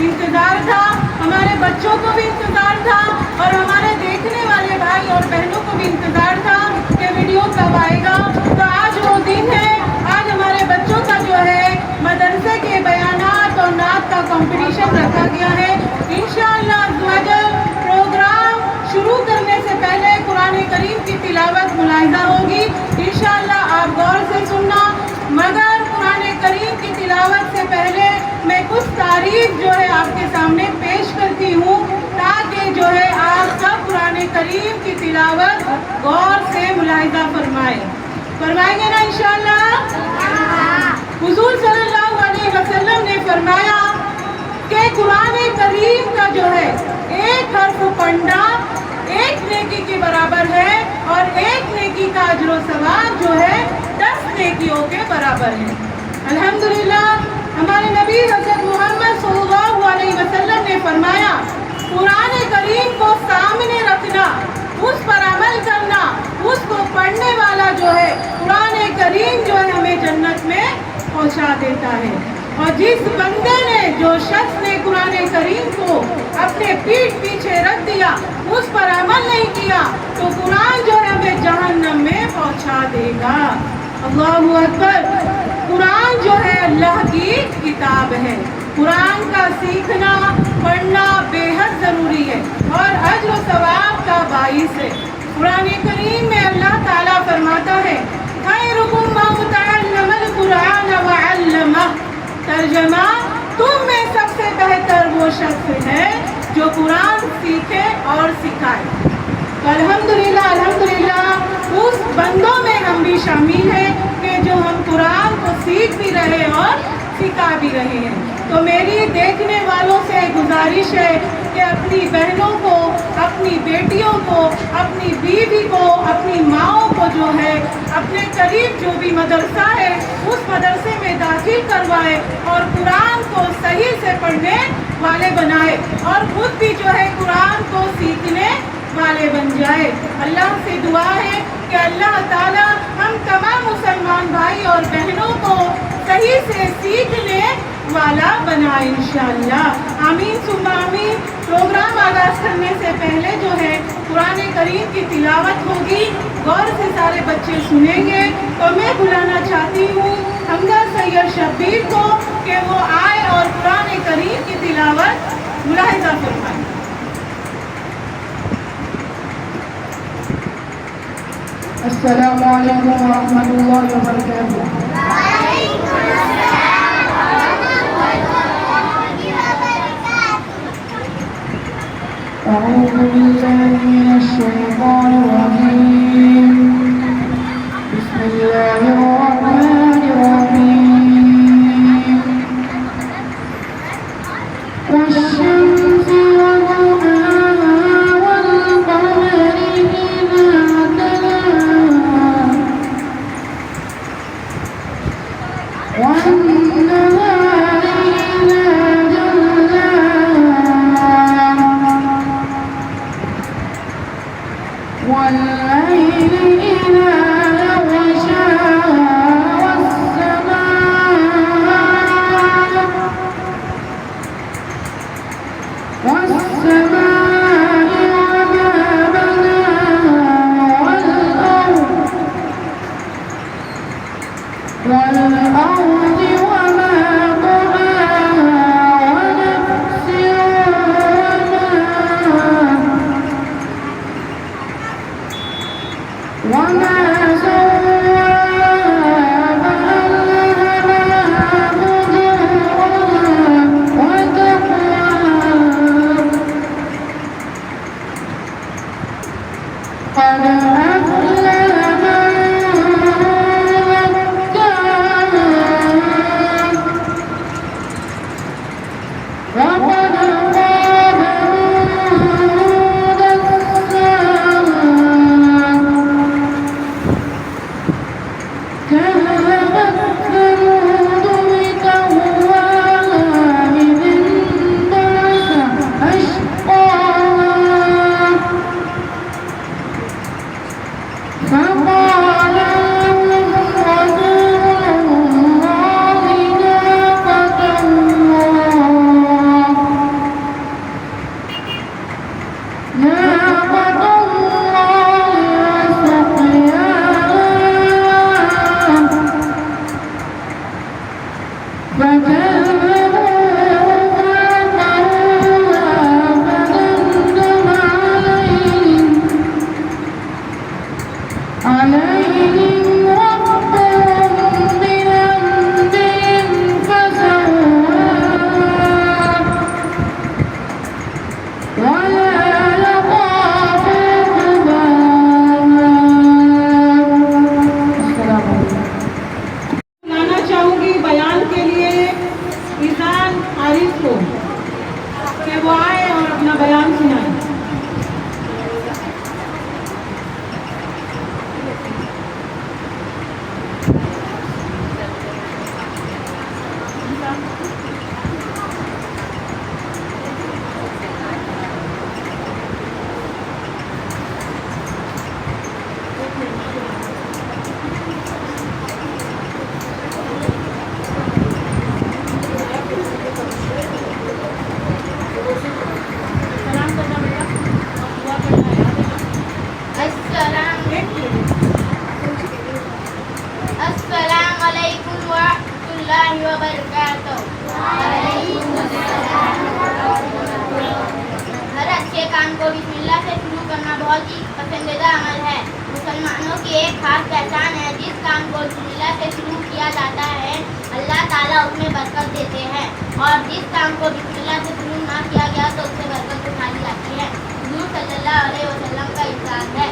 इंतज़ार था, हमारे बच्चों को भी इंतज़ार था और हमारे देखने वाले भाई और बहनों को भी इंतज़ार था कि वीडियो कब आएगा। तो आज वो दिन है, आज हमारे बच्चों का जो है मदरसे के बयानात और नात का कंपटीशन रखा गया है। इंशाअल्लाह प्रोग्राम शुरू करने से पहले कुरान करीम की तिलावत मुलाहिज़ा होगी। इंशाअल्लाह आप गौर से सुनना, मगर कुरान करीम की तिलावत से पहले मैं कुछ तारीफ जो है आपके सामने पेश करती हूँ, ताकि जो है आप सब कुरान करीम की तिलावत गौर से मुलाहिज़ा फरमाएंगे ना इंशाअल्लाह। हुज़ूर सल्लल्लाहु अलैहि वसल्लम ने फरमाया कि कुरान करीम का जो है एक हर्फ पढ़ना एक नेकी के बराबर है और एक नेकी का अजर व सवाब जो है 10 नेकियों के बराबर है। अल्हम्दुलिल्लाह, हमारे नबी हज़रत मोहम्मद सल्लल्लाहु अलैहि वसल्लम ने फरमाया, कुरान करीम को सामने रखना, उस पर अमल करना, उसको पढ़ने वाला जो है कुरान करीम जो है हमें जन्नत में पहुंचा देता है। और जिस बंदे ने, जो शख्स ने कुरान करीम को अपने पीठ पीछे रख दिया, उस पर अमल नहीं किया, तो कुरान जो है हमें जहन्नम में पहुंचा देगा। अल्लाहु अकबर। कुरान जो है अल्लाह की किताब है। कुरान का सीखना पढ़ना बेहद ज़रूरी है और अज्र व सवाब का बाइस है। कुरान करीम में अल्लाह ताला फरमाता है, खैरुकुम मन तअल्लमल कुरान व अल्लमह। तर्जमा, तुम में सबसे बेहतर वो शख्स है जो कुरान सीखे और सिखाए। तो अल्हम्दुलिल्लाह उस बंदों में हम भी शामिल हैं कि जो हम कुरान को सीख भी रहे और सिखा भी रहे हैं। तो मेरी देखने वालों से गुजारिश है कि अपनी बहनों को, अपनी बेटियों को, अपनी बीवी को, अपनी माँओं को जो है अपने करीब जो भी मदरसा है उस मदरसे में दाखिल करवाए और कुरान को सही से पढ़ने वाले बनाए और खुद भी जो है कुरान को सीखने वाले बन जाए। अल्लाह से दुआ है कि अल्लाह ताला हम तमाम मुसलमान भाई और बहनों को सही से सीखने वाला बनाए इंशाअल्लाह। आमीन सुम्मा आमीन। प्रोग्राम आगाज़ करने से पहले जो है कुरान करीम की तिलावत होगी, गौर से सारे बच्चे सुनेंगे। तो मैं बुलाना चाहती हूँ हमजा सैयद शब्बीर को कि वो आए और कुरान करीम की तिलावत मुलाहिज़ा फरमाएं। अस्सलामु अलैकुम व रहमतुल्लाहि व बरकातुहू। أعوذ بالله من الشيطان الرجيم. بسم الله الرحمن الرحيم. والشمس وضحاها والقمر إذا تلاها والنهار إذا والليل إذا يغشاها والسماء وما بناها والأرض وما طحاها ونفس وما سواها فألهمها فجورها وتقواها قد أفلح من زكاها وقد خاب من دساها كذبت ثمود بطغواها إذ انبعث أشقاها فقال لهم رسول الله ناقة الله बहुत ही पसंदीदा अमल है। मुसलमानों की एक खास पहचान है, जिस काम को बिस्मिल्लाह से शुरू किया जाता है अल्लाह ताला उसमें बरकत देते हैं, और जिस काम को बिस्मिल्लाह से शुरू ना किया गया तो उससे बरकत उठा ली जाती है। हुज़ूर सल्लल्लाहु अलैहि वसल्लम का इरशाद है,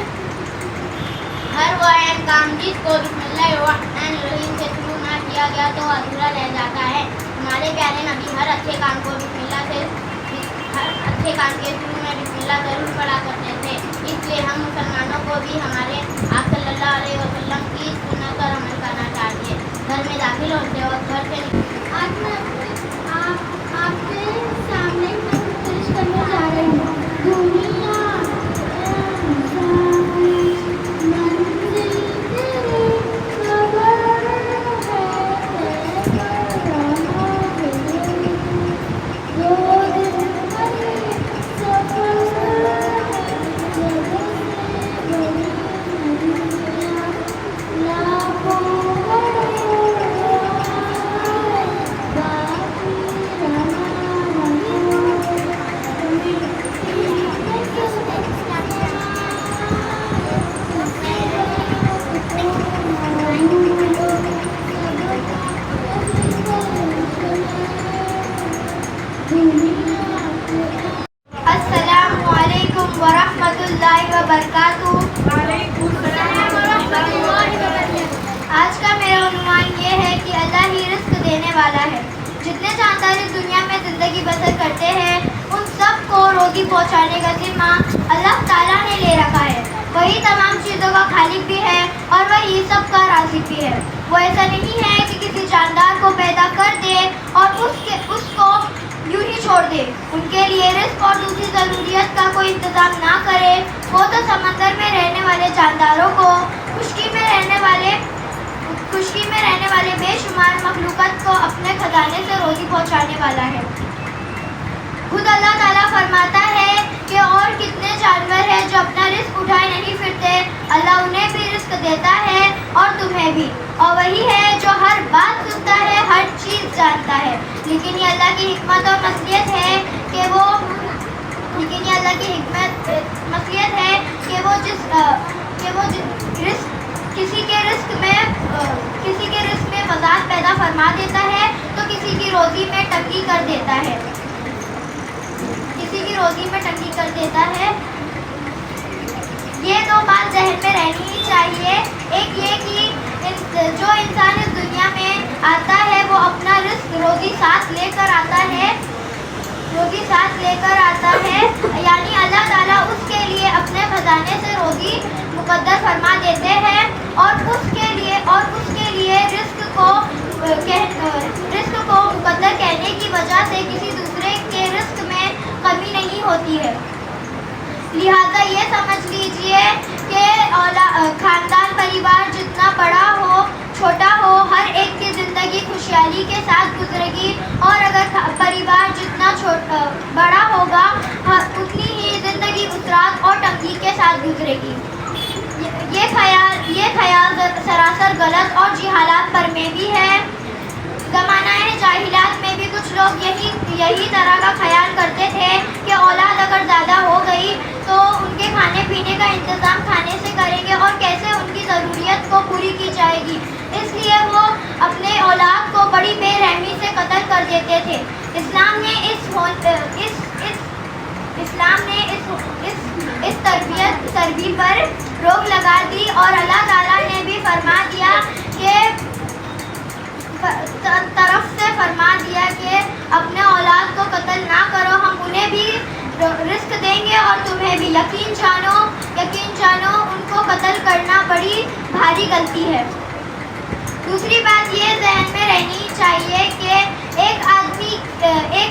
हर वो अहम काम जिसको बिस्मिल्लाहिर्रहमानिर्रहीम से शुरू ना किया गया तो अधूरा रह जाता है। हमारे प्यारे नबी हर अच्छे काम के शुरू में बिस्मिल्लाह ज़रूर पढ़ा करते थे। इसलिए हम मुसलमानों को भी हमारे आप सल्लल्लाहु अलैहि वसल्लम की सुन्नत पर अमल करना चाहिए। घर में दाखिल होते वक्त घर से आज मैं आपके सामने पेश करने जा रही हूँ। दुनिया मंजिल तेरी खबर है, दो दिन भरी सफर लाखों अस्सलामु अलैकुम व रहमतुल्लाहि व बरकातुहू। आज का मेरा उन्वान ये है कि अल्लाह ही रिस्क देने वाला है। जितने जानदार इस दुनिया में ज़िंदगी बसर करते हैं उन सब को रोज़ी पहुँचाने का जिम्मा अल्लाह ताला ने ले रखा है। वही तमाम चीज़ों का खालिक भी है और वही सब का राज़िक भी है। वो ऐसा नहीं है कि किसी जानदार को पैदा कर दे और उसको यूं ही छोड़ दे, उनके लिए रिस्क और दूसरी ज़रूरियत का कोई इंतज़ाम ना करे। वो तो समंदर में रहने वाले जानदारों को, खुश्की में रहने वाले बेशुमार मखलूक़ात को अपने खजाने से रोज़ी पहुँचाने वाला है। खुद अल्लाह ताला फरमाता है कि और कितने जानवर हैं जो अपना रिस्क उठाए नहीं फिरते, अल्लाह उन्हें भी रिस्क देता है और तुम्हें भी। और वही है जो हर बात सुनता है, हर चीज़ जानता है। लेकिन ये अल्लाह की हिकमत और मसलियत है कि वो किसी के रिस्क में मज़ाक पैदा फरमा देता है तो किसी की रोज़ी में तंगी कर देता है। ये दो बात जहन में रहनी ही चाहिए। एक ये कि जो इंसान इस दुनिया में आता है वो अपना रिस्क रोज़ी साथ लेकर आता है, यानी अल्लाह ताला उसके लिए अपने खजाने से रोज़ी मुकद्दर फरमा देते हैं और उसके लिए रिस्क को मुकद्दर कहने की वजह से किसी दूसरे के रिस्क में कमी नहीं होती है। लिहाजा ये समझ लीजिए कि खानदान परिवार जितना बड़ा हो छोटा हो, हर एक की ज़िंदगी खुशहाली के साथ गुजरेगी, और अगर परिवार जितना बड़ा होगा उतनी ही ज़िंदगी उसरात और तंगी के साथ गुजरेगी। ये ख्याल सरासर गलत और जिहालात पर में भी है। ज़माना जाहिलात में भी कुछ लोग यही तरह का ख्याल करते थे कि औलाद अगर ज़्यादा हो गई तो उनके खाने पीने का इंतज़ाम खाने से करेंगे और कैसे उनकी ज़रूरियत को पूरी की जाएगी, इसलिए वो अपने औलाद को बड़ी बेरहमी से कत्ल कर देते थे। इस्लाम ने इस तरबियत पर रोक लगा दी और अल्लाह ताला ने भी फरमा दिया कि अपने औलाद को कत्ल ना करो, हम उन्हें भी रिस्क देंगे और तुम्हें भी। यकीन जानो उनको कत्ल करना बड़ी भारी गलती है। दूसरी बात ये जहन में रहनी चाहिए कि एक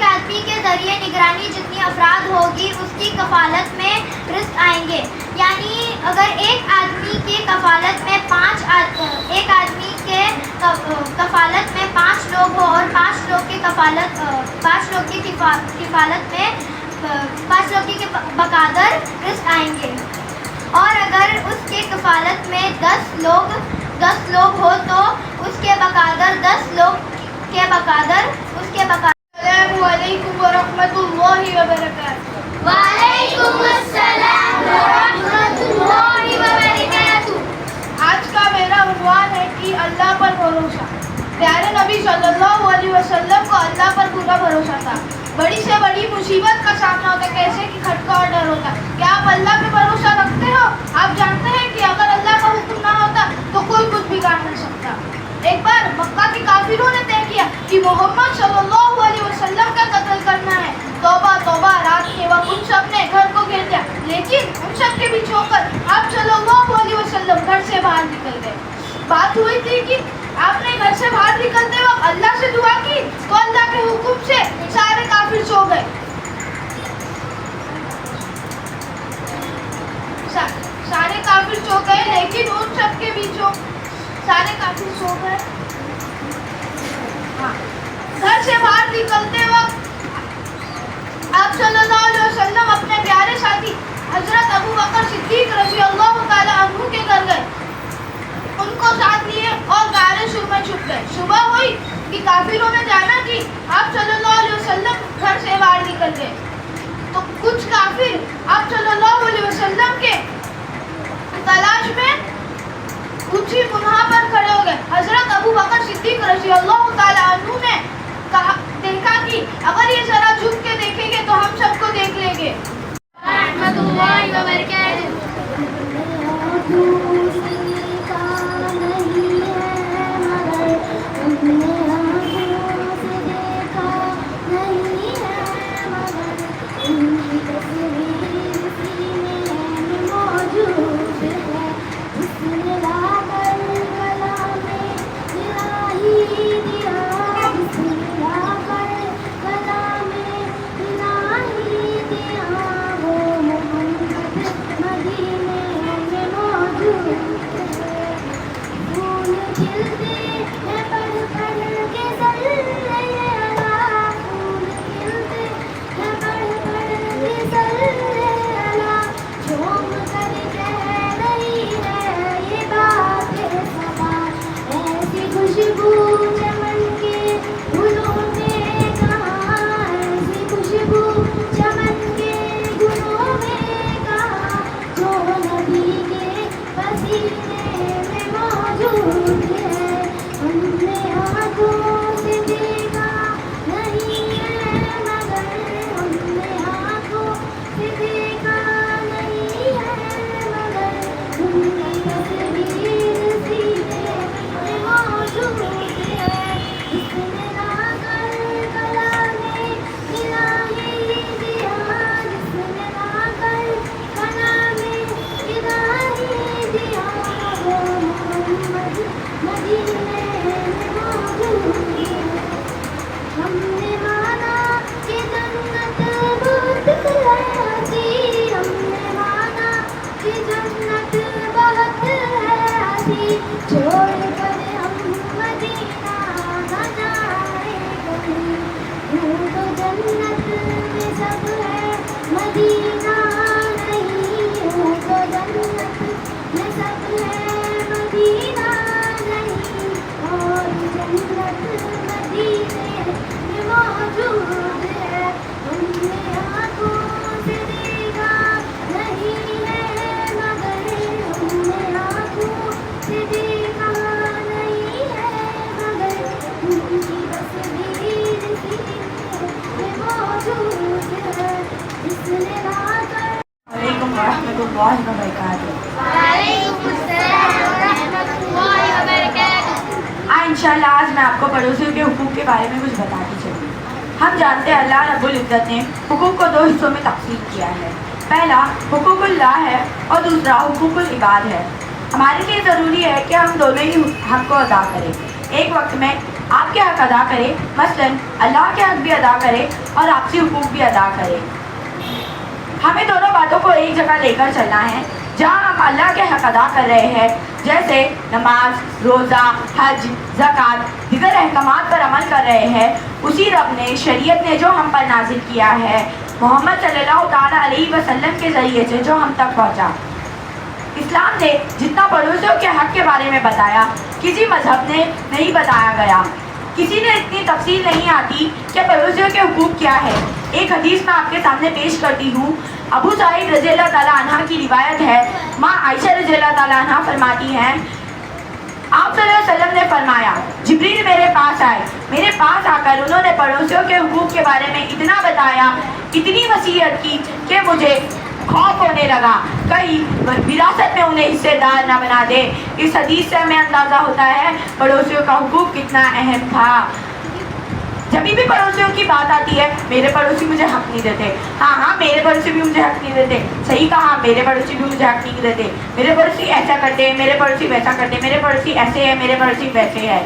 आदमी के ज़रिए निगरानी जितनी अफराद होगी उसकी कफ़ालत में रिस्क आएंगे। यानी अगर एक आदमी की कफ़ालत में पाँच लोग हो और पाँच लोग की बकादर रिस्क आएंगे, और अगर उसके कफ़ालत में 10 लोग हो तो उसके बकादर 10 लोग के बकादर उसके बकादर। अस्सलामु अलैकुम व रहमतुल्लाहि व बरकातुहू। वालेकुम अस्सलाम व रहमतुल्लाहि प्यारे नबी सल्लल्लाहु अलैहि वसल्लम को अल्लाह पर पूरा भरोसा था। बड़ी से बड़ी मुसीबत का सामना होता, कैसे कि खटका और डर होता। क्या आप अल्लाह पे भरोसा रखते हो? आप जानते हैं कि अगर अल्लाह का हुक्म ना होता तो कोई कुछ बिगाड़ नहीं सकता। एक बार मक्का के काफिरों ने तय किया कि मोहम्मद सल्लल्लाहु अलैहि वसल्लम का कत्ल करना है। तौबा तौबा, रात के वक्त उन सब ने घर को घेर लिया, लेकिन उन सब के बीच होकर आप सल्लल्लाहु अलैहि वसल्लम घर से बाहर निकल गए। बात हुई थी कि आपने घर से बाहर निकलते वक्त अल्लाह से दुआ की तो अल्लाह के हुक्म से सारे काफिर सो गए। सारे काफिर सो गए, लेकिन उन सब के बीचों सारे काफिर सो गए। घर से बाहर निकलते वक्त आप सल्लल्लाहु अलैहि वसल्लम अपने प्यारे साथी हजरत अबू बकर सिद्दीक रज़ी अल्लाह ताला अन्हु के घर गए, उनको साथ लिए और गारे सुर में छुप गए। सुबह हुई कि काफिरों ने जाना कि आप सल्लल्लाहु अलैहि वसल्लम घर से बाहर निकल गए, तो कुछ काफिर आप सल्लल्लाहु अलैहि वसल्लम के तलाश में ऊंची मुनहा पर खड़े हो गए। हजरत अबू बकर सिद्दीक रज़ी अल्लाह ताला अन्हु ने कहा, देखा कि अगर ये जरा झुक के देखेंगे तो हम सबको देख लेंगे। रहमतुल्लाहि व बरकातहू। इंशाअल्लाह आज मैं आपको पड़ोसियों के हुकूक के बारे में कुछ बताती चलूँ। हम जानते हैं अल्लाह रब्बुल इज़्ज़त ने हुकूक को दो हिस्सों में तक़सीम किया है। पहला हुकूकुल्लाह है और दूसरा हुकूकुल इबाद है। हमारे लिए ज़रूरी है कि हम दोनों ही हक़ को अदा करें। एक वक्त में आपके हक़ अदा करें, मसलन अल्लाह के हक़ भी अदा करें और आपसी हुकूक भी अदा करें। हमें दोनों बातों को एक जगह लेकर चलना है। जहाँ हम अल्लाह के हक़ अदा कर रहे हैं, जैसे नमाज, रोज़ा, हज, ज़कात, दीगर अहकामात पर अमल कर रहे हैं, उसी रब ने, शरीयत ने जो हम पर नाजिल किया है, मोहम्मद सल्लल्लाहु ताला अलैहि वसल्लम के ज़रिए से जो हम तक पहुँचा। इस्लाम ने जितना पड़ोसियों के हक़ के बारे में बताया, किसी मज़हब ने नहीं बताया गया। किसी ने इतनी तफसील नहीं आती कि पड़ोसियों के हुकूक क्या है। एक हदीस मैं आपके सामने पेश करती हूँ। अबू साइद रज़ियल्लाहु ताला अन्हा की रिवायत है। माँ आयशा रज़ियल्लाहु ताला अन्हा फरमाती हैं آپ صلی اللہ علیہ وسلم نے فرمایا جبریل میرے پاس آئے, میرے پاس آ کر انہوں نے پڑوسیوں کے حقوق کے بارے میں اتنا بتایا, اتنی وصیت کی کہ مجھے خوف ہونے لگا کہیں وراثت میں انہیں حصے دار نہ بنا دے. اس حدیث سے ہمیں اندازہ ہوتا ہے پڑوسیوں کا حقوق کتنا اہم تھا. جب بھی پڑوسیوں کی بات آتی ہے میرے پڑوسی مجھے حق نہیں دیتے, ہاں میرے پڑوسی بھی مجھے حق نہیں دیتے, صحیح کہا, میرے پڑوسی بھی مجھے حق نہیں دیتے, میرے پڑوسی ایسا کرتے ہیں, میرے پڑوسی ویسا کرتے ہیں, میرے پڑوسی ایسے ہے, میرے پڑوسی ویسے ہے.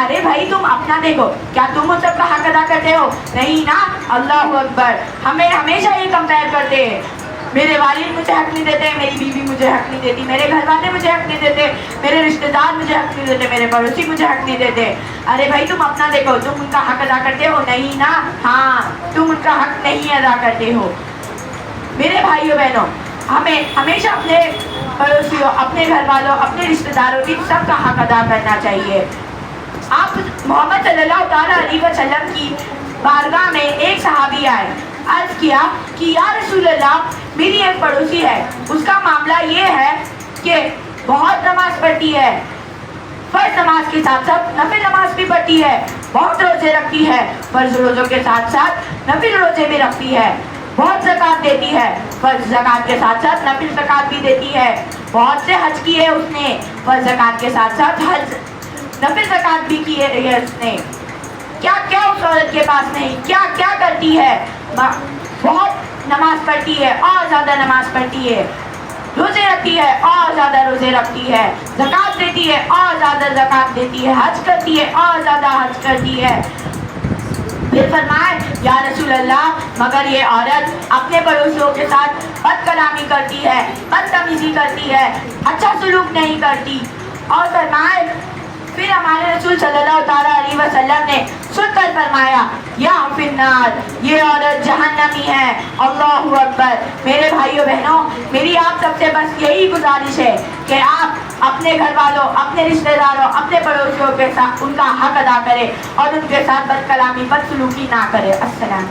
ارے بھائی تم اپنا دیکھو, کیا تم ان سب کا حق ادا کرتے ہو؟ نہیں نا. اللہ اکبر. ہمیں ہمیشہ یہ کمپیئر کرتے ہیں, میرے والد مجھے حق نہیں دیتے, میری بیوی مجھے حق نہیں دیتی, میرے گھر والے مجھے حق نہیں دیتے, میرے رشتہ دار مجھے حق نہیں دیتے, میرے پڑوسی مجھے حق نہیں دیتے. ارے بھائی تم اپنا دیکھو, تم ان کا حق ادا کرتے ہو؟ نہیں نا. ہاں تم ان کا حق نہیں ادا کرتے ہو. میرے بھائیوں بہنوں, ہمیں ہمیشہ اپنے پڑوسیوں, اپنے گھر والوں, اپنے رشتہ داروں کی سب کا حق ادا کرنا چاہیے. آپ محمد صلی اللہ تعالیٰ علیہ وسلم کی بارگاہ میں ایک صحابی آئے, عرض کیا کہ یا رسول اللہ میری ایک پڑوسی ہے, اس کا معاملہ یہ ہے کہ بہت نماز پڑھتی ہے, فرض نماز کے ساتھ ساتھ نفل نماز بھی پڑھتی ہے, بہت روزے رکھتی ہے, فرض روزوں کے ساتھ ساتھ نفل روزے بھی رکھتی ہے, بہت زکوٰۃ دیتی ہے, فرض زکوٰۃ کے ساتھ ساتھ نفل زکوٰۃ بھی دیتی ہے, بہت سے حج کیے اس نے, فرض زکوٰۃ کے ساتھ ساتھ حج نفل زکوٰۃ بھی کی ہے اس نے. کیا کیا اس عورت کے پاس نہیں, کیا کیا کرتی ہے, بہت نماز پڑھتی ہے اور زیادہ نماز پڑھتی ہے, روزے رکھتی ہے اور زیادہ روزے رکھتی ہے, زکوٰۃ دیتی ہے اور زیادہ زکوٰۃ دیتی ہے, حج کرتی ہے اور زیادہ حج کرتی ہے. پھر فرمائے یا رسول اللہ مگر یہ عورت اپنے پڑوسیوں کے ساتھ بد کلامی کرتی ہے, بدتمیزی کرتی ہے, اچھا سلوک نہیں کرتی. اور فرمائے پھر ہمارے رسول صلی اللہ تعالیٰ علیہ وسلم نے سن کر فرمایا یا فی النار, یہ عورت جہنمی ہے. اللہ اکبر. میرے بھائیوں بہنوں, میری آپ سب سے بس یہی گزارش ہے کہ آپ اپنے گھر والوں, اپنے رشتہ داروں, اپنے پڑوسیوں کے ساتھ ان کا حق ادا کریں اور ان کے ساتھ بد کلامی, بد سلوکی نہ کریں. السلام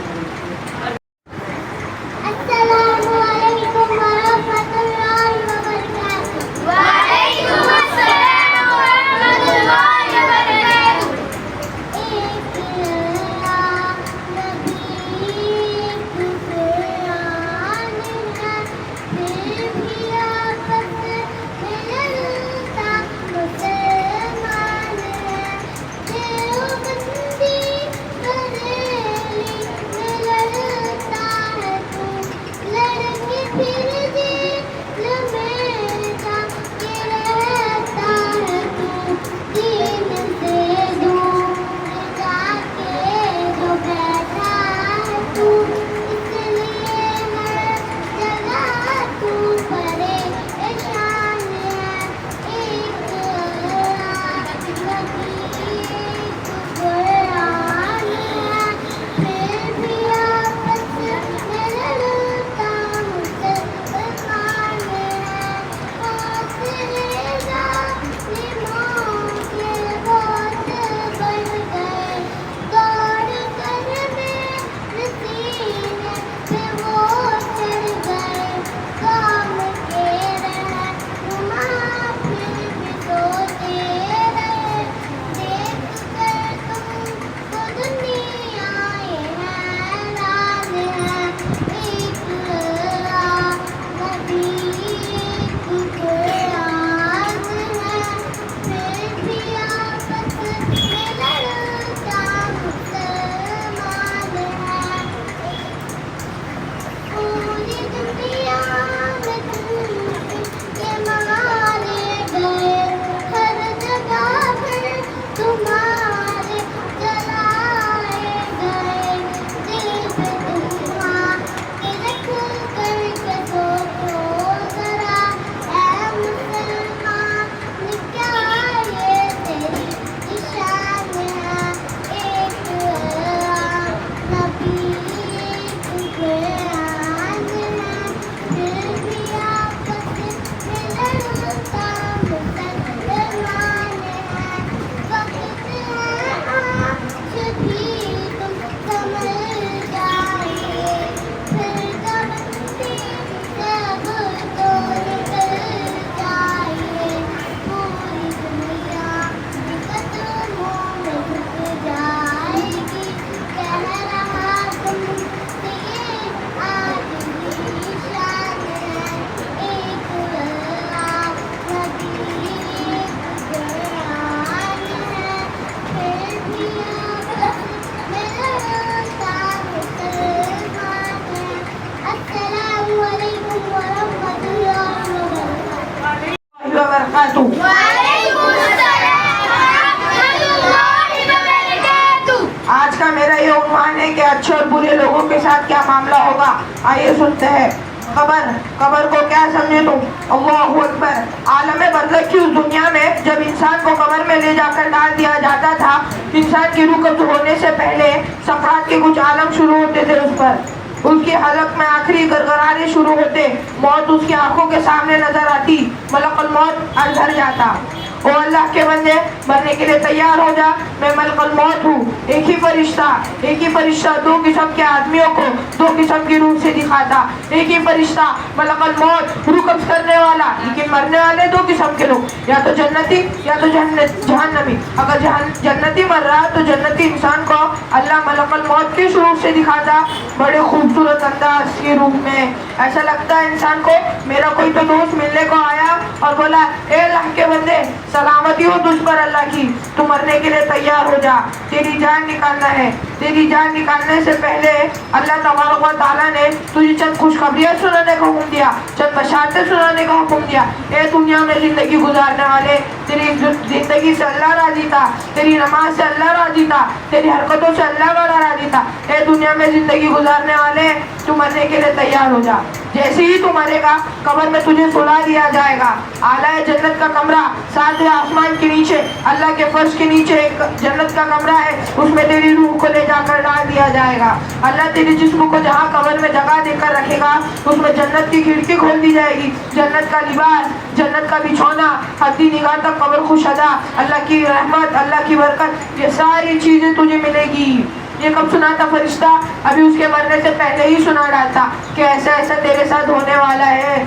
السلام علیکم ورحمۃ اللہ وبرکاتہ. وعلیکم السلام ورحمۃ اللہ وبرکاتہ. ایک اللہ نبی قرآن ہے, پھر بھی آپس میں لڑتا مسلمان ہے. دیوبندی بریلی میں लोगों के साथ क्या मामला होगा, आइए सुनते हैं। कब्र को क्या समझे तुम? अल्लाहु अकबर। आलम बरज़ख की उस दुनिया में जब इंसान को कब्र में ले जाकर डाल दिया जाता था, इंसान की रूह कब्ज़ होने से पहले सकरात के कुछ आलम शुरू होते थे उस पर। उसकी हलक में आखिरी गरगराने शुरू होते, मौत उसकी आंखों के सामने नजर आती, मलकुल मौत अंदर जाता। ओ अल्लाह के बंदे, मरने के लिए तैयार हो जा, मैं मलकुल मौत हूँ। एक ही फरिश्ता दो किस्म के आदमियों को दो किस्म की रूह से दिखाता। एक ही फरिश्ता मलकुल मौत, रूह कब्ज़ करने वाला, लेकिन मरने वाले दो किस्म के लोग, या तो जन्नती या तो जहन्नमी। अगर जन्नती मर रहा तो जन्नती इंसान को अल्लाह मलकुल मौत किस रूह से दिखाता? बड़े खूबसूरत अंदाज के रूप में। ऐसा लगता है इंसान को मेरा कोई तो दोस्त मिलने को आया और बोला, ए अल्लाह के बंदे, सलामती हो तुझ पर अल्लाह की, तू मरने के लिए तैयार हो जा, तेरी जान निकालना है। तेरी जान निकालने से पहले अल्लाह तबारक व तआला ने तुझे चंद खुशखबरियाँ सुनाने का हुक्म दिया, चंद बशारतें सुनाने का हुक्म दिया। ए दुनिया में जिंदगी गुजारने वाले, तेरी जिंदगी से अल्लाह राजी था, तेरी नमाज से अल्लाह राजी था, तेरी हरकतों से अल्लाह बड़ा राजी था। ए दुनिया में जिंदगी गुजारने वाले, तू मरने के लिए तैयार हो जा। जैसे ही तू मरेगा, कब्र में तुझे सुला दिया जाएगा। आला जन्नत का कमरा 7वें आसमान के नीचे, अल्लाह के फर्श के नीचे एक जन्नत का कमरा है, उसमें तेरी रूह को ले जाकर डाल दिया जाएगा। अल्लाह तेरे जिस्म को जहाँ कब्र में जगह देकर रखेगा, उसमें जन्नत की खिड़की खोल दी जाएगी। जन्नत का लिबास, जन्नत का बिछौना, हद्दी निगाह तक कब्र खुशदा, अल्लाह की रहमत, अल्लाह की बरकत, ये सारी चीज़ें तुझे मिलेगी। ये कब सुना था फरिश्ता? अभी उसके मरने से पहले ही सुना डालता कि ऐसा ऐसा तेरे साथ होने वाला है।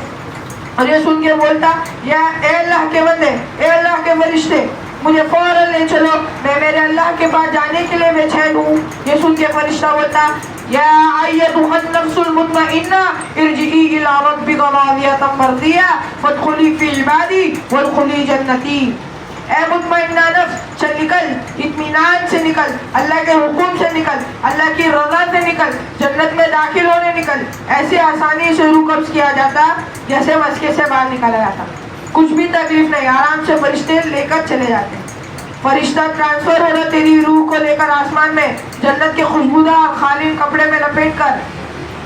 और ये सुन के बोलता, या ए अल्लाह के बंदे, ए अल्लाह के फरिश्ते, मुझे फौरन ले चलो, मैं मेरे अल्लाह के पास जाने के लिए बेचैन हूँ। ये सुन के फरिश्ता बोलता, या अय्युहन नफ्सुल मुतमइन्ना इरजिई इला रब्बिका रादियतम मर्दिया फदखुली फी इबादी वदखुली जन्नती। ए मुतमइन्ना नफ्स, चल निकल, इत्मीनान से निकल, अल्लाह के हुक्म से निकल, अल्लाह की रज़ा से निकल, जन्नत में दाखिल होने निकल। ऐसे आसानी से रूह कब्ज़ किया जाता जैसे मस्के से बाहर निकाला जाता, कुछ भी तकलीफ नहीं, आराम से फरिश्ते लेकर चले जाते। फरिश्ता ट्रांसफर हो रहा तेरी रूह को लेकर आसमान में, जन्नत के खुशबूदार खालिन कपड़े में लपेट कर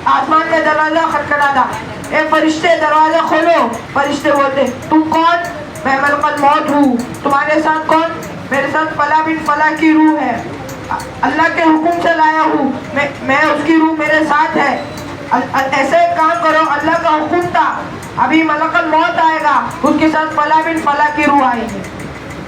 आसमान में दरवाजा खटखटाता। ए फरिश्ते, दरवाजा खोलो। फरिश्ते बोलते, तुम कौन? मैं मलकुल मौत हूँ। तुम्हारे साथ कौन? मेरे साथ फला बिन फला की रूह है, अल्लाह के हुक्म से लाया हूँ, मैं उसकी रूह मेरे साथ है। ऐसे काम करो, अल्लाह का हुक्म था, अभी मलकुल मौत आएगा, उसके साथ फला बिन फला की रूह आएगी।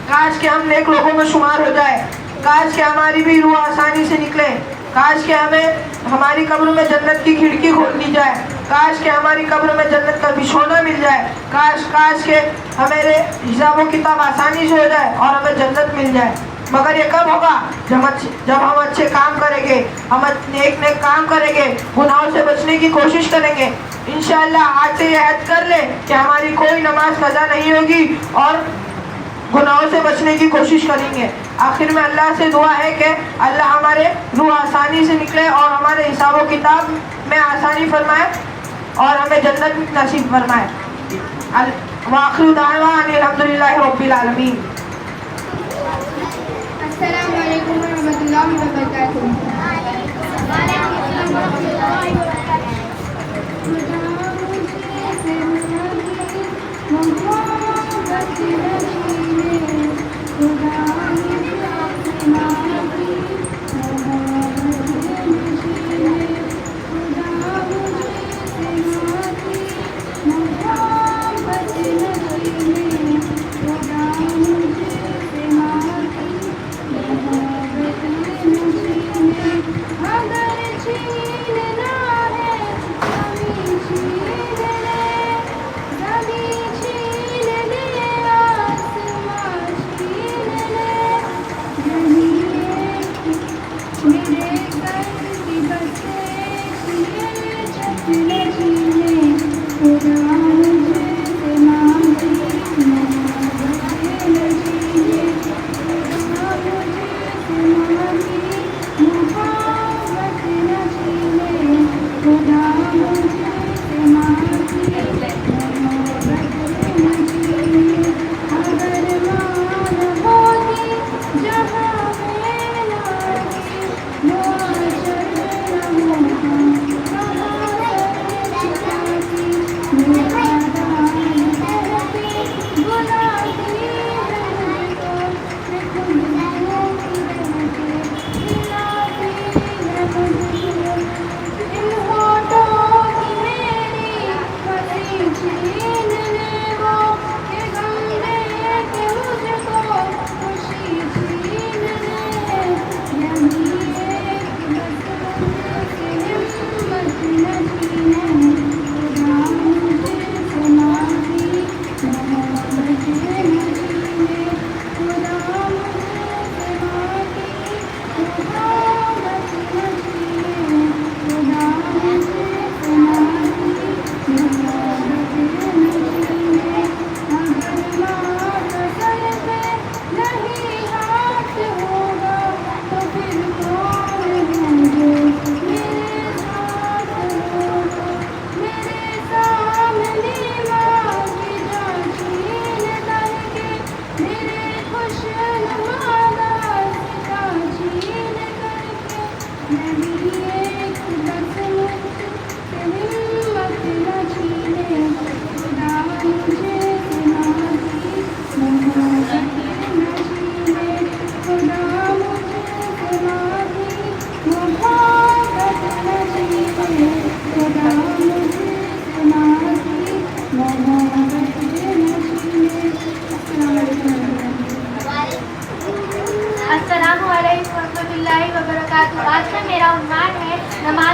काश के हम नेक लोगों में शुमार हो जाए, काश के हमारी भी रूह आसानी से निकले, काश के हमें हमारी कब्र में जन्नत की खिड़की खोल दी जाए, काश के हमारी कब्र में जन्नत का बिछौना मिल जाए, काश के हमारे हिसाब किताब आसानी से हो जाए और हमें जन्नत मिल जाए। मगर ये कब होगा? जब हम अच्छे काम करेंगे, हम नेक काम करेंगे, गुनाहों से बचने की कोशिश करेंगे। इंशाअल्लाह आज से ये ऐद कर ले कि हमारी कोई नमाज कज़ा नहीं होगी और गुनाहों से बचने की कोशिश करेंगे। आखिर में अल्लाह से दुआ है कि अल्लाह हमारे रूह आसानी से निकले और हमारे हिसाब व किताब में आसानी फरमाए और हमें जन्नत नसीब फरमाए। वाखिरु दाअवाना अल्हम्दुलिल्लाहि रब्बिल आलमीन। अस्सलामु अलैकुम व रहमतुल्लाहि व बरकातुहू।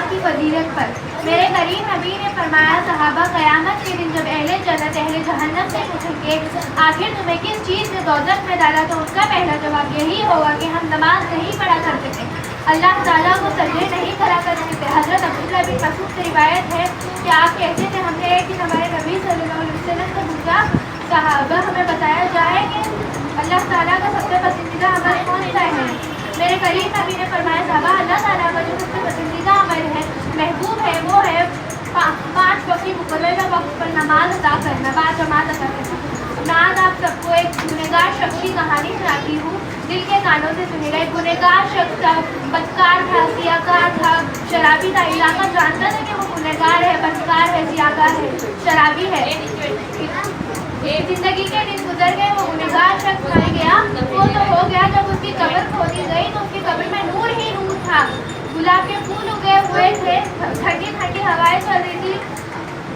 की फजीलत पर। मेरे करीम नबी ने फरमाया, सहाबा क़यामत के दिन जब अहले जन्नत अहले जहन्नम से पूछेंगे आखिर तुम्हें किस चीज़ ने दोज़ख में डाला, तो उनका पहला जवाब यही होगा कि हम नमाज नहीं पढ़ा करते थे, अल्लाह ताला को सजदे नहीं करा करते थे। हज़रत अब्दुल्लाह बिन मसूद से रिवायत है कि आप कहते थे, हमने एक दिन हमारे नबी सल्लल्लाहु अलैहि वसल्लम से पूछा, सहाबा हमें बताया जाए कि अल्लाह ताला का सबसे पसंदीदा अमल कौन सा है। मेरे करीम नबी ने फरमाया, सहाबा अल्लाह ताला का जो सबसे पसंदीदा अमल है, महबूब है, वो है 5 वक्त की मुकर्रर वक्त पर नमाज अदा करना, बाजमात अदा करना। आज आप सबको एक गुनहगार शख्स की कहानी सुनाती हूँ, दिल के कानों से सुनेगा। एक गुनहगार शख्स था, बदकार था, सियाकार था, शराबी था। इलाका जानता था कि वो गुनहगार है, बदकार है, सियाकार है, शराबी है। जिंदगी के दिन गुजर गए, वो गुनहगार शख्स मर गया। वो तो हो गया, जब उसकी कब्र खोदी गई तो उसकी कब्र में नूर ही नूर था। गुलाब के फूल उगे हुए थे, ठंडी ठंडी हवाएं चल रही थी,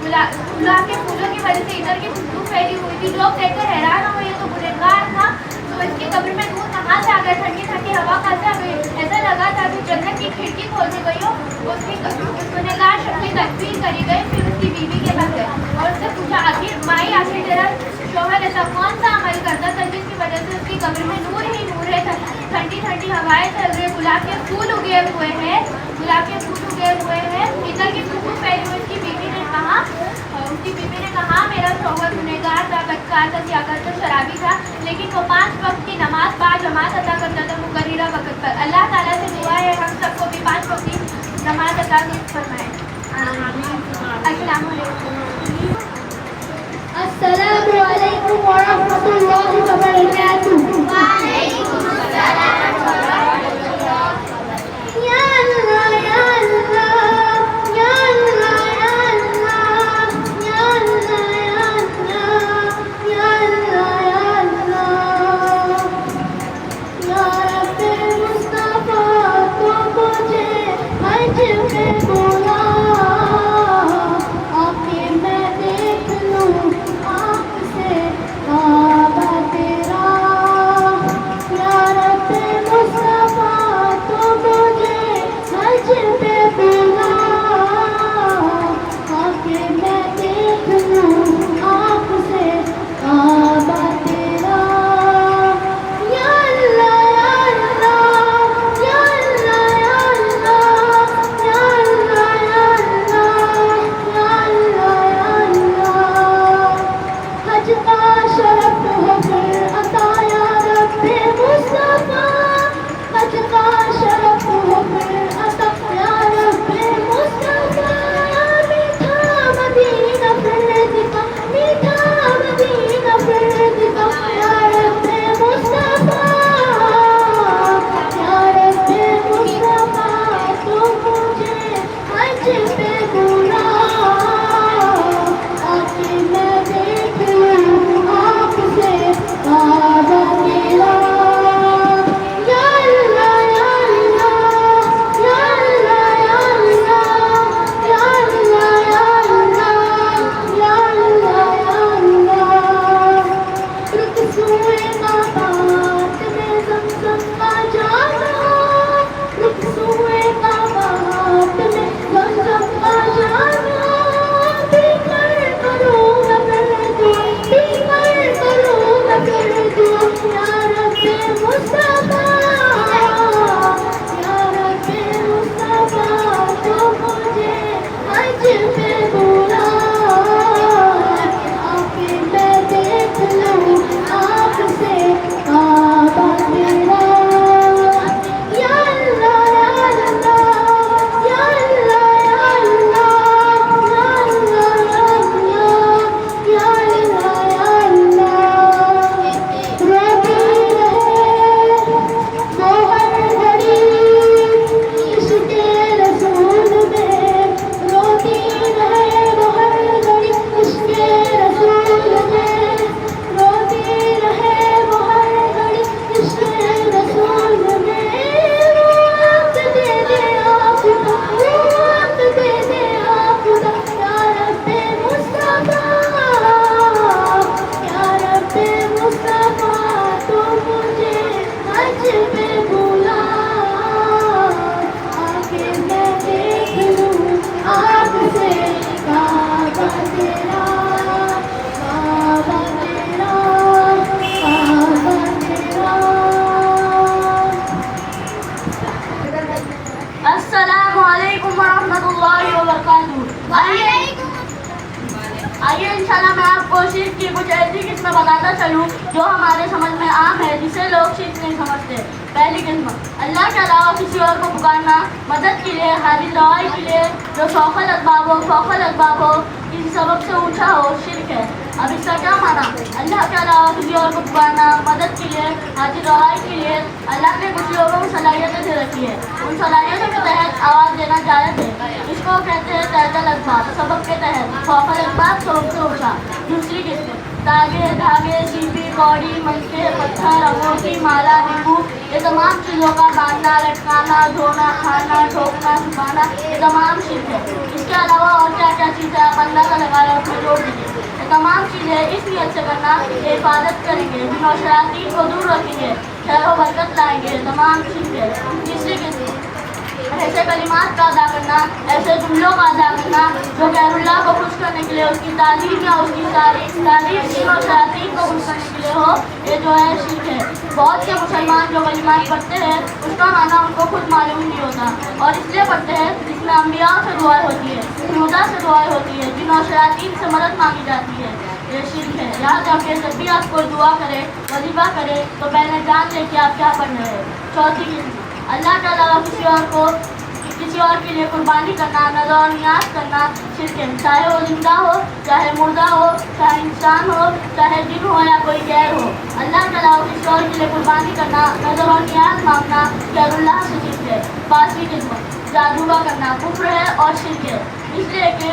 गुलाब के फूलों की वजह से इधर की खुशबू फैली हुई थी। लोग देखकर हैरान हो, ये तो गुनहगार था, तो इसकी कब्र में नूर कहाँ से आ गया, ठंडी ठंडी हवा कहाँ से आ गई। ऐसा लगा था कि जन्नत की खिड़की खोल दी गई हो। उसकी गुनहगार शख्स की तकबीर करी गई, फिर उसकी बीवी के पास गए और उससे पूछा, आखिर माई आखिर तेरा शौहर ऐसा कौन सा अमल करता था जिसकी वजह से उसकी कब्र में नूर ही नूर है, ठंडी ठंडी हवाएं चल रही, गुलाब के फूल उगे हुए हैं, गुलाब के फूल उगे हुए हैं, इधर की खुशबू फैली हुई। उसकी बीवी ने कहा, मेरा शौहर गुनहगार था, बदकार था, सियाकार था, शराबी था, लेकिन वो 5 वक्त की नमाज बाजमात अदा करता था, मुकर्ररा वक्त पर। अल्लाह ताला से दुआ है हम सबको भी 5 वक्त की नमाज अदा फरमाए। अस्सलाम वालेकुम। अस्सलामु अलैकुम व रहमतुल्लाहि व बरकातुहू। वालेकुम अस्सलाम व रहमतुल्लाह। या अल्लाह या अल्लाह या अल्लाह या अल्लाह या अल्लाह या अल्लाह या अल्लाह या रब्बे मुस्तफा को मुझे हज में बुला, आके मैं देख लूं आपसे काबा तेरा। रहमतुल्लाहि व बरकातुहू। आइए इंशाल्लाह मैं आपको शिर्क की कुछ ऐसी किस्में बताता चलूँ जो हमारे समझ में आम है, जिसे लोग शिर्क नहीं समझते। पहली किस्म, अल्लाह के अलावा किसी और को पुकारना, मदद के लिए, हाजिर रवाई के लिए, जो फौकल असबाब हो, किसी सबब से ऊंचा हो, शिर्क है। अब इसका क्या माना? अल्लाह के अलावा किसी और को पुकारना, मदद के लिए, हाजिर रवाई के लिए। अल्लाह ने कुछ लोगों को सलाहियतें दे रखी है, उन सलाहियतों के तहत आवाज़ देना जायज़ है। इसको कहते हैं तहतल असबाब, सबब के तहत, फौकल असबाब, सबब से ऊंचा। दूसरी किस्म, तागे, धागे, सीपी, कौड़ी, मनके, पत्थर, अंगूठी, माला, नींबू, ये तमाम चीज़ों का बांधना, लटकाना, धोना, खाना, ठोकना, सुखाना, ये तमाम शिर्क है। इसके अलावा और क्या क्या चीज़ें आप अल्लाह का लगाया उसमें जोड़ दीजिए। ये तमाम चीज़ें इस नियत से करना कि हिफाजत करेंगे, जिन और शरारती को दूर रखेंगे, खैर व बरकत लाएंगे, तमाम शिर्क है। तीसरी किस्म, ऐसे कलिमात का अदा करना, ऐसे जुमलों का अदा करना जो गैरुल्लाह को खुश करने के लिए, उसकी तालीम या उसकी तारीफ और शयातीन को खुश करने के लिए हो, ये जो है शिर्क है। बहुत से मुसलमान जो कलिमात पढ़ते हैं उसका माना उनको खुद मालूम नहीं होता और इसलिए पढ़ते हैं जिसमें अम्बिया से दुआएं होती है, खुदा से दुआएं होती है, जिन और शयातीन से मदद मांगी जाती है, ये शिर्क है। याद रखें, जब भी आप कोई दुआ करे, वजीफा करे तो पहले जान ले कि आप क्या पढ़ रहे हैं। चौथी किस्म, अल्लाह के अलावा किसी और के लिए कुर्बानी करना, नज़र और नियाज करना शिर्क है। चाहे वो जिंदा हो, चाहे मुर्दा हो, चाहे इंसान हो, चाहे जिन हो या कोई गैर हो, अल्लाह के अलावा किसी और के लिए कुर्बानी करना, नज़र और नियाज मांगना गैरुल्लाह से शिर्क है। पांचवी किस्म, जादू का करना कुफ्र है और शिर्क है, इसलिए कि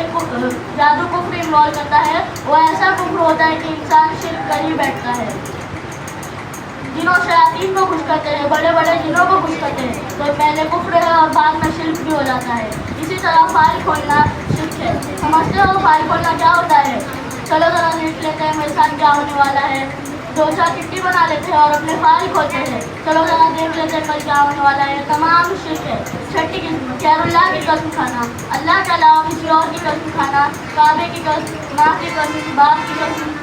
जादू कुफ्र इन्वॉल्व करता है। वो ऐसा कुफ्र होता है कि इंसान शिर्क कर ही बैठता है। जिनों शयातीन को खुश करते हैं, बड़े बड़े जिनों को खुश करते हैं, तो पहले कुफ्र है और बाद में शिर्क भी हो जाता है। इसी तरह फाइल खोलना शिर्क है। समझते हो फाइल खोलना क्या होता है? चलो ज़रा देख लेते हैं मेरे साथ क्या होने वाला है। दो चार चिट्ठी बना लेते हैं और अपने फाइल खोलते हैं। चलो ज़रा देख लेते हैं कल क्या होने वाला है। तमाम शिर्क है। छठी किस्म, गैरुल्लाह की कसम खाना, अल्लाह के अलावा किसी और की कसम खाना, काबे की कसम, माँ की कसम, बाप की कसम,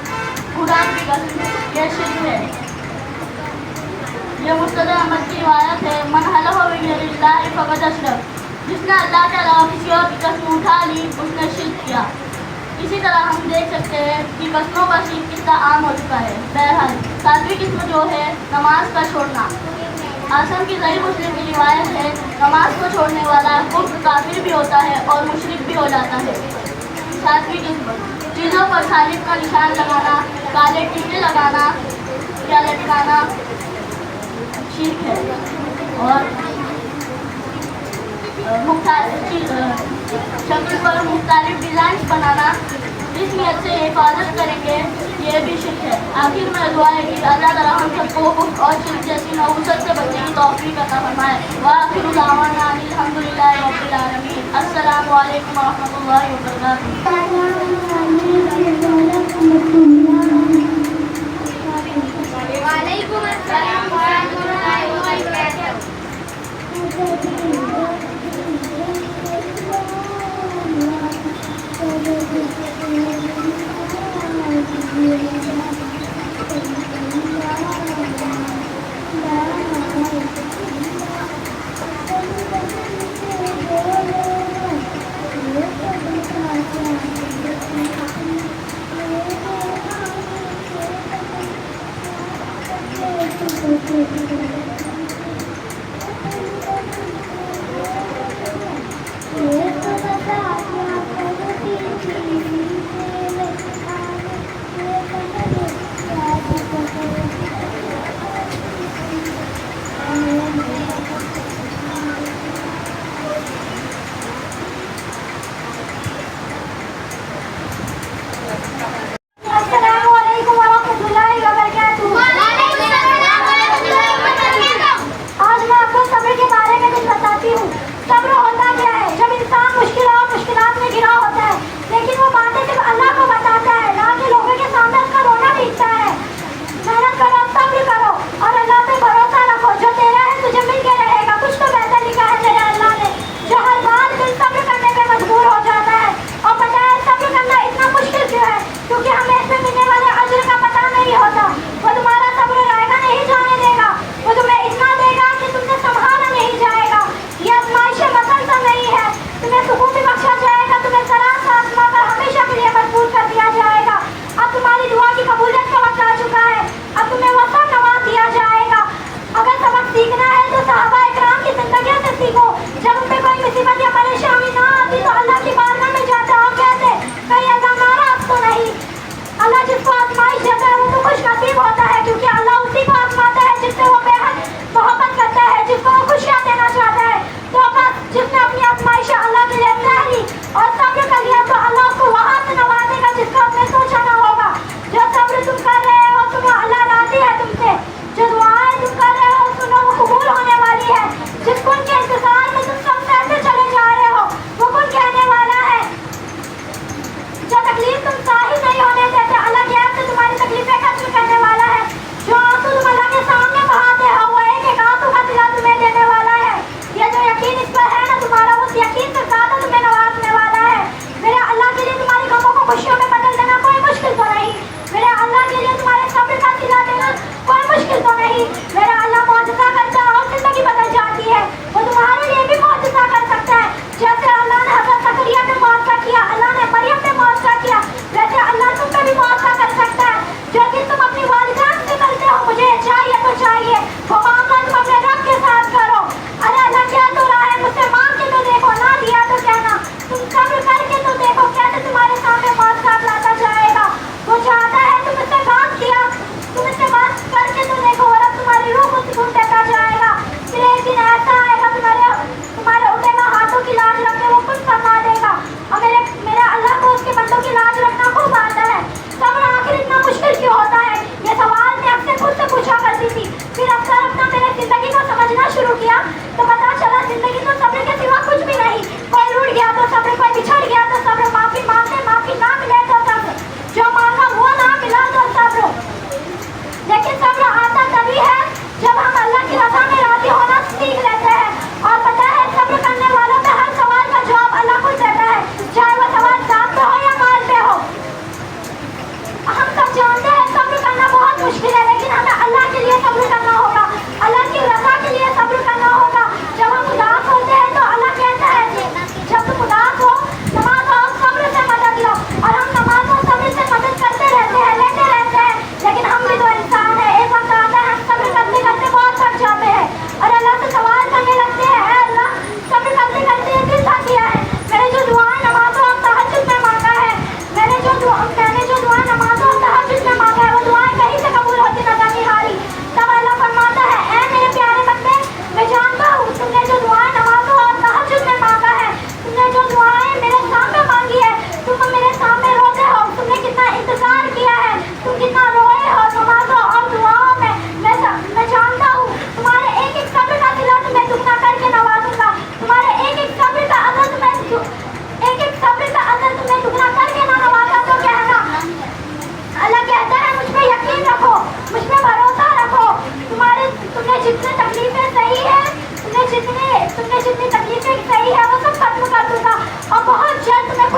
कुरान की कसम, ये शिर्क है। ये मुस्तद अहमद की रिवायत है, मन हलफ़ बिग़ैरिल्लाहि फ़क़द अशरक, जिसने अल्लाह के अलावा किसी और की कसम उठा ली उसने शिर्क किया। इसी तरह हम देख सकते हैं कि कस्मों का शिर्क कितना आम हो चुका है। बहरहाल सातवीं किस्म जो है नमाज का छोड़ना। आसम की सही मुस्लिम की रिवायत है, नमाज को छोड़ने वाला कुफ्र काफिर भी होता है और मुशरिक भी हो जाता है। सातवीं किस्म, चीज़ों पर सालिब का निशान लगाना, काले टीके लगाना या लटकाना शिर्क है। और शक्ल पर मुख्तलिफ डिज़ाइन बनाना, इस नियत से हिफाजत करेंगे, ये भी शिर्क है। आखिर में दुआ है कि अल्लाह ताला हम सबको कुफ्र और शिर्क जैसी नौसत से बचने की तौफीक अता फरमाए। व आखिरु दावाना अल्हम्दुलिल्लाहि रब्बिल आलमीन। अस्सलामु अलैकुम व रहमतुल्लाहि व बरकातुहू। वालेकुम अस्सलाम व रहमतुल्लाहि व बरकातुहू।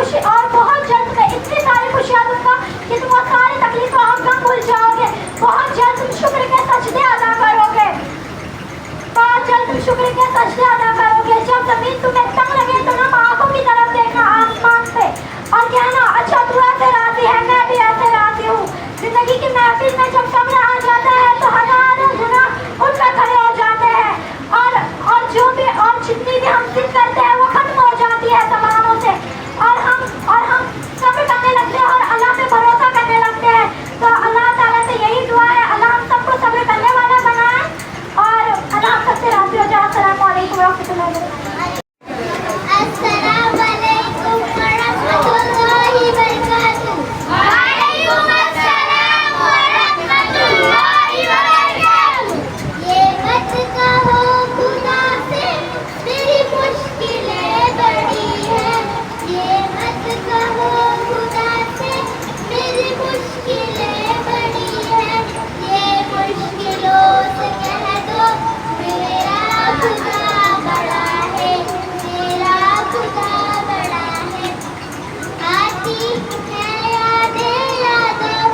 خوشی اور بہت جلد میں اتنی ساری خوشیاں دوں گا کہ تم وہ ساری تکلیفوں اور غم بھول جاؤ گے. بہت جلد تم شکر کے سجدے ادا کرو گے. بہت جلد تم شکر کے سجدے ادا کرو گے. جب زمین تمہیں تنگ لگے تو نم آنکھوں کی طرف دیکھنا آسمان پہ اور کہنا اچھا تو ایسے راضی ہے, میں بھی ایسے راضی ہوں. زندگی کی محفل میں جب صبر آ جاتا ہے تو ہزاروں گناہ اٹھ کر کھڑے ہو جاتے ہیں اور جو بھی اور جتنی بھی ہم ضد کرتے ہیں وہ ختم ہو جاتی ہے زبانوں سے اور ہم صبر کرنے لگتے ہیں اور اللہ پہ بھروسہ کرنے لگتے ہیں. تو اللہ تعالیٰ سے یہی دعا ہے اللہ ہم سب کو صبر کرنے والا بنائے اور اللہ ہم سب سے راضی ہو جائے. السلام علیکم ورحمۃ اللہ وبرکاتہ. السلام علیکم ورحمۃ اللہ وبرکاتہ. وعلیکم السلام ورحمۃ اللہ وبرکاتہ. یہ مت کہو خدا سے میری مشکلیں بڑی ہیں. یہ مت کہو خدا سے میری مشکلیں بڑی ہیں. یہ مشکلوں سے کہہ دو میرا خدا بڑا ہے, میرا خدا بڑا ہے. آتی ہے یادیں یادوں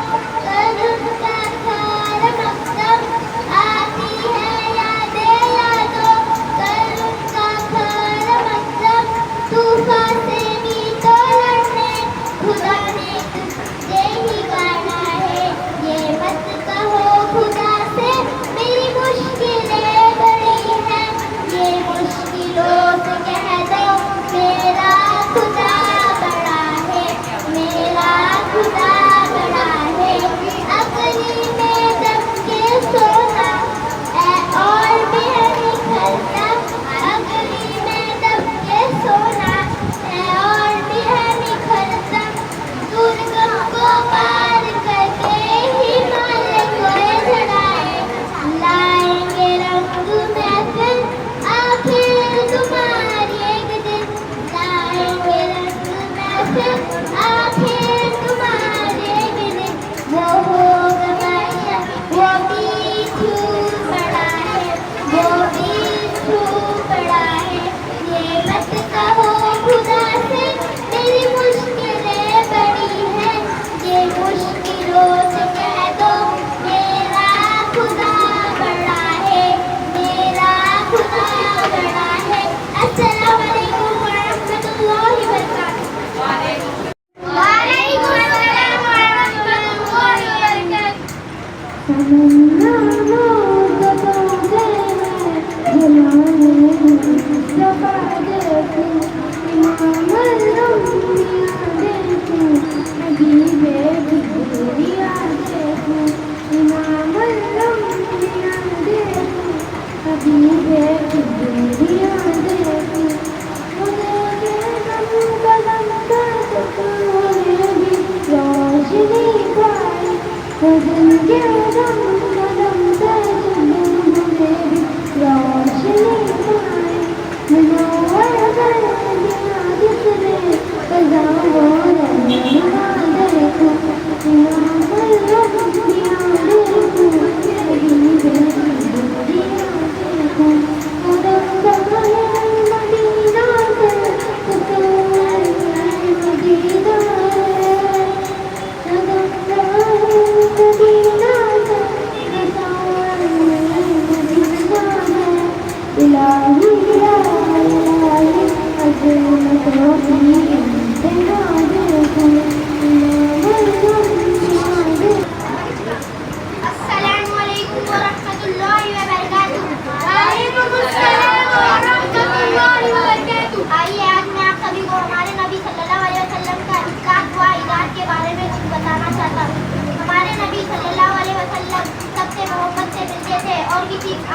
کل ان کا گھر مقدم. آتی ہے یادیں یادوں کل ان کا گھر مقدم. طوفان سے بھی تو لڑنے خدا نے تجھے ہی گانا ہے. یہ مت کہو خدا سے میری مشکلیں بڑی ہیں. یہ مشکلوں سے کہہ دو میرا خدا بڑا ہے, میرا خدا بڑا ہے. اگلی میں دب کے سونا اے اور بھی ہے نکھرتا. اگلی میں دب کے سونا اے اور بھی ہے نکھرتا. دورگم کو پار کر کے ہمالیہ کو چڑھائے لائیں گے رنگ محفل آخر تمہاری ایک دن. لائیں گے رنگ محفل آخر تمہاری ایک دن. وہ ہوگا بھیا وہ بھی چھوٹ پڑا ہے, وہ بھی چھوٹ پڑا ہے. یہ مت کہو خدا سے میری مشکلیں بڑی ہیں. یہ مشکلوں سے کہہ دو میرا خدا بڑا ہے, میرا خدا بڑا ہے. السلام علیکم ورحمۃ اللہ وبرکاتہ. وعلیکم السلام ورحمۃ اللہ وبرکاتہ. السلام علیکم ورحمۃ اللہ وبرکاتہ. وعلیکم السلام ورحمۃ اللہ وبرکاتہ. آئیے آج میں آپ سبھی کو ہمارے نبی صلی اللہ علیہ وسلم کا اخلاق و عادات کے بارے میں کچھ بتانا چاہتا ہوں. ہمارے نبی صلی اللہ علیہ وسلم سب سے محبت سے ملتے تھے اور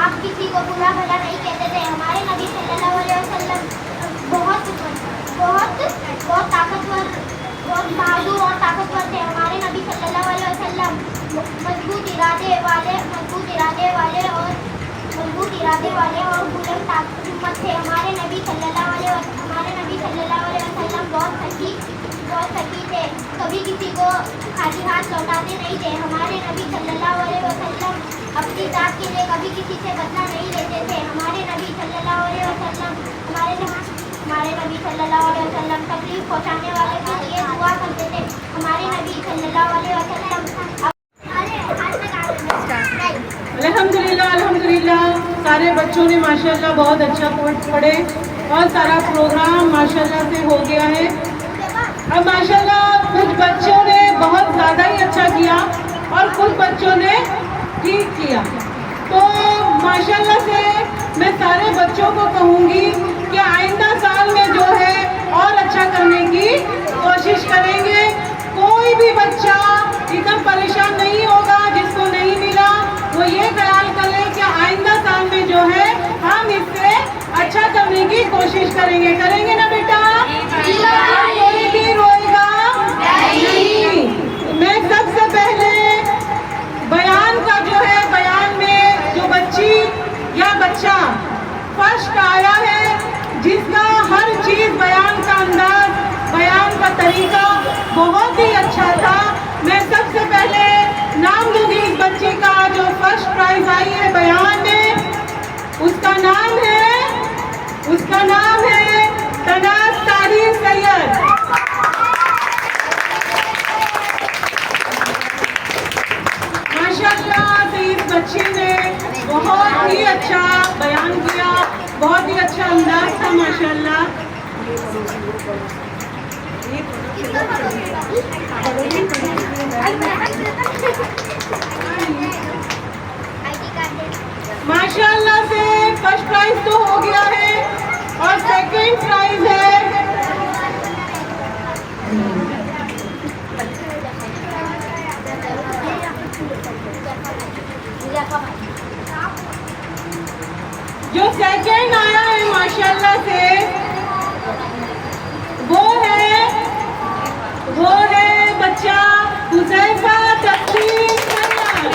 آپ کسی کو برا بھلا نہیں کہتے تھے. ہمارے نبی صلی اللہ علیہ وسلم بہت طاقتور, بہت بہادر اور طاقتور تھے. ہمارے نبی صلی اللہ علیہ وسلم مضبوط ارادے والے اور بلند ہمت تھے. ہمارے نبی صلی اللہ علیہ وسلم بہت سخی تھے. کبھی کسی کو خالی ہاتھ لوٹاتے نہیں تھے. ہمارے نبی صلی اللہ علیہ وسلم اپنی ذات کے لیے کبھی کسی سے بدلہ نہیں لیتے تھے. ہمارے نبی صلی اللہ علیہ وسلم تکلیف پہنچانے والے सारे बच्चों ने माशाल्लाह बहुत अच्छा पढ़े और सारा प्रोग्राम माशाल्लाह से हो गया है। अब माशाल्लाह कुछ बच्चों ने बहुत ज़्यादा ही अच्छा किया और कुछ बच्चों ने ठीक किया। तो माशाल्लाह से मैं सारे बच्चों को कहूँगी कि आइंदा साल में जो है और अच्छा करने की कोशिश करेंगे। कोई भी बच्चा एकदम परेशान नहीं होगा जिसको नहीं मिला, वो ये ख्याल कर ले कि आइंदा साल में जो है हम इससे अच्छा करने की कोशिश करेंगे। करेंगे ना बेटा? कोई भी रोएगा नहीं। मैं सबसे पहले बयान का जो है, बयान में जो बच्ची या बच्चा फर्स्ट आया है, जिसका हर चीज़ बयान का अंदाज, बयान का तरीका बहुत ही अच्छा था, मैं सबसे पहले नाम दूंगी इस बच्ची का जो फर्स्ट प्राइज आई है बयान में। उसका नाम है तनाज ताहिर सैयद। माशाल्लाह से इस बच्ची ने बहुत ही अच्छा बयान किया, बहुत ही अच्छा अंदाज था माशाल्लाह। माशाल्लाह से फर्स्ट प्राइज तो हो गया है और सेकंड प्राइज है जो सेकंड आया है माशाल्लाह से वो है बच्चा हुज़ैफा तस्लीम सैयद।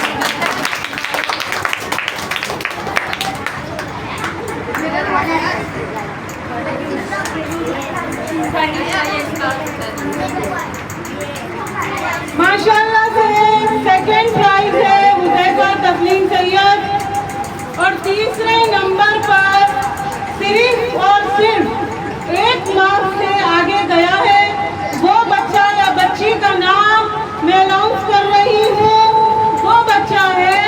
माशाल्लाह से सेकंड प्राइज है हुज़ैफा तस्लीम सैयद। और तीसरे नंबर पर सिर्फ और सिर्फ 1 मार्क्स से आगे गया है वो बच्चा या बच्ची का नाम मैं अनाउंस कर रही हूँ। वो बच्चा है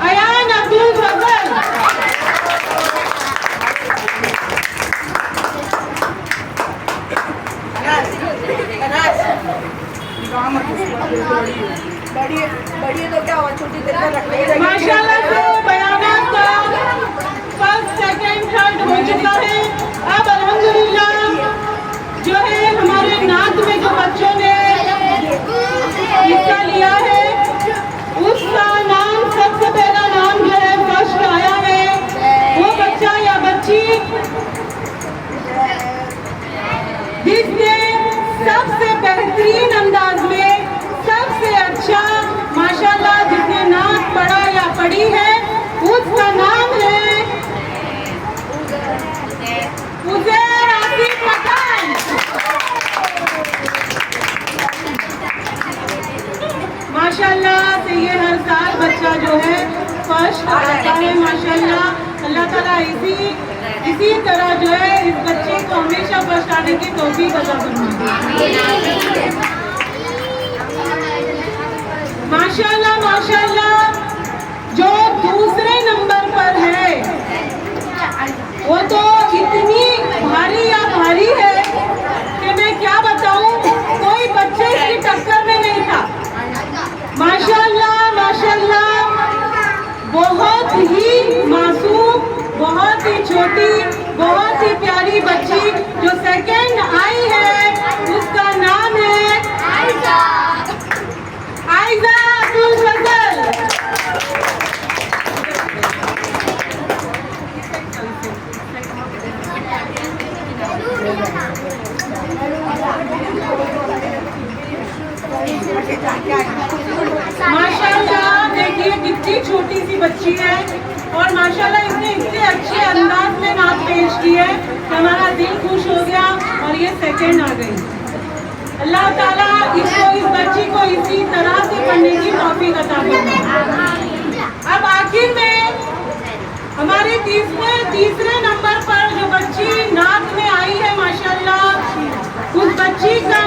अयान अब्दुल फजल। बड़ी तो क्या हुआ, छोटी देर में रखने माशाल्लाह से बयानात का फर्स्ट सेकंड थर्ड हो चुका है। अब अल्हम्दुलिल्लाह जो है हमारे नात में जो बच्चों ने हिस्सा लिया है उसका नाम, सबसे पहला नाम जो है फर्स्ट आया है वो बच्चा या बच्ची जिसने सबसे बेहतरीन अंदाज में सबसे अच्छा माशाल्लाह जिसने नात पढ़ा या पढ़ी है उसका नाम है उज़ैर आसिफ पठान। माशाल्लाह से ये हर साल बच्चा जो है फर्स्ट आता है माशाल्लाह। अल्लाह ताला इसी तरह जो है इस बच्चे को हमेशा फर्स्ट आने की तौफीक अता फरमाए। माशाल्लाह माशाल्लाह जो दूसरे नंबर पर है वो तो इतनी भारी है कि मैं क्या बताऊं, कोई बच्चे इसकी टक्कर में नहीं था। माशाल्लाह माशाल्लाह बहुत ही मासूम, बहुत ही छोटी, बहुत ही प्यारी बच्ची जो सेकंड आई है उसका नाम है आयजा अब्दुल फजल। माशाल्लाह देखिए कितनी छोटी सी बच्ची है और माशाल्लाह इसने इतने अच्छे अंदाज में नात पेश की है कि हमारा दिल खुश हो गया और ये सेकंड आ गई। अल्लाह ताला इसको, इस बच्ची को इसी तरह से पढ़ने की तौफीक अता फरमाए। अब आखिर में हमारे तीसरे नंबर पर जो बच्ची नात में आई है माशाल्लाह उस बच्ची का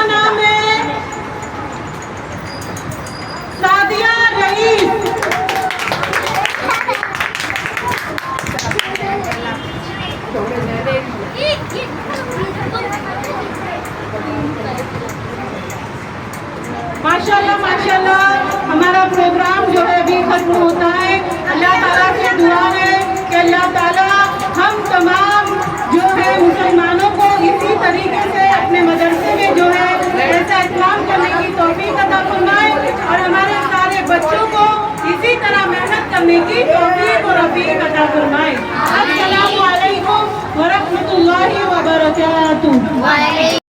नाम है सादिया रईस। प्रोग्राम जो है अभी खत्म होता है। अल्लाह ताला से दुआ है कि अल्लाह ताला हम तमाम जो है मुसलमानों को इसी तरीके से अपने मदरसे में जो है ऐसा इस्लाम करने की तौफीक अता फरमाए और हमारे सारे बच्चों को इसी तरह मेहनत करने की तौफीक और रफ़ीक अता फरमाए। अस्सलामु अलैकुम व रहमतुल्लाहि व बरकातुहू।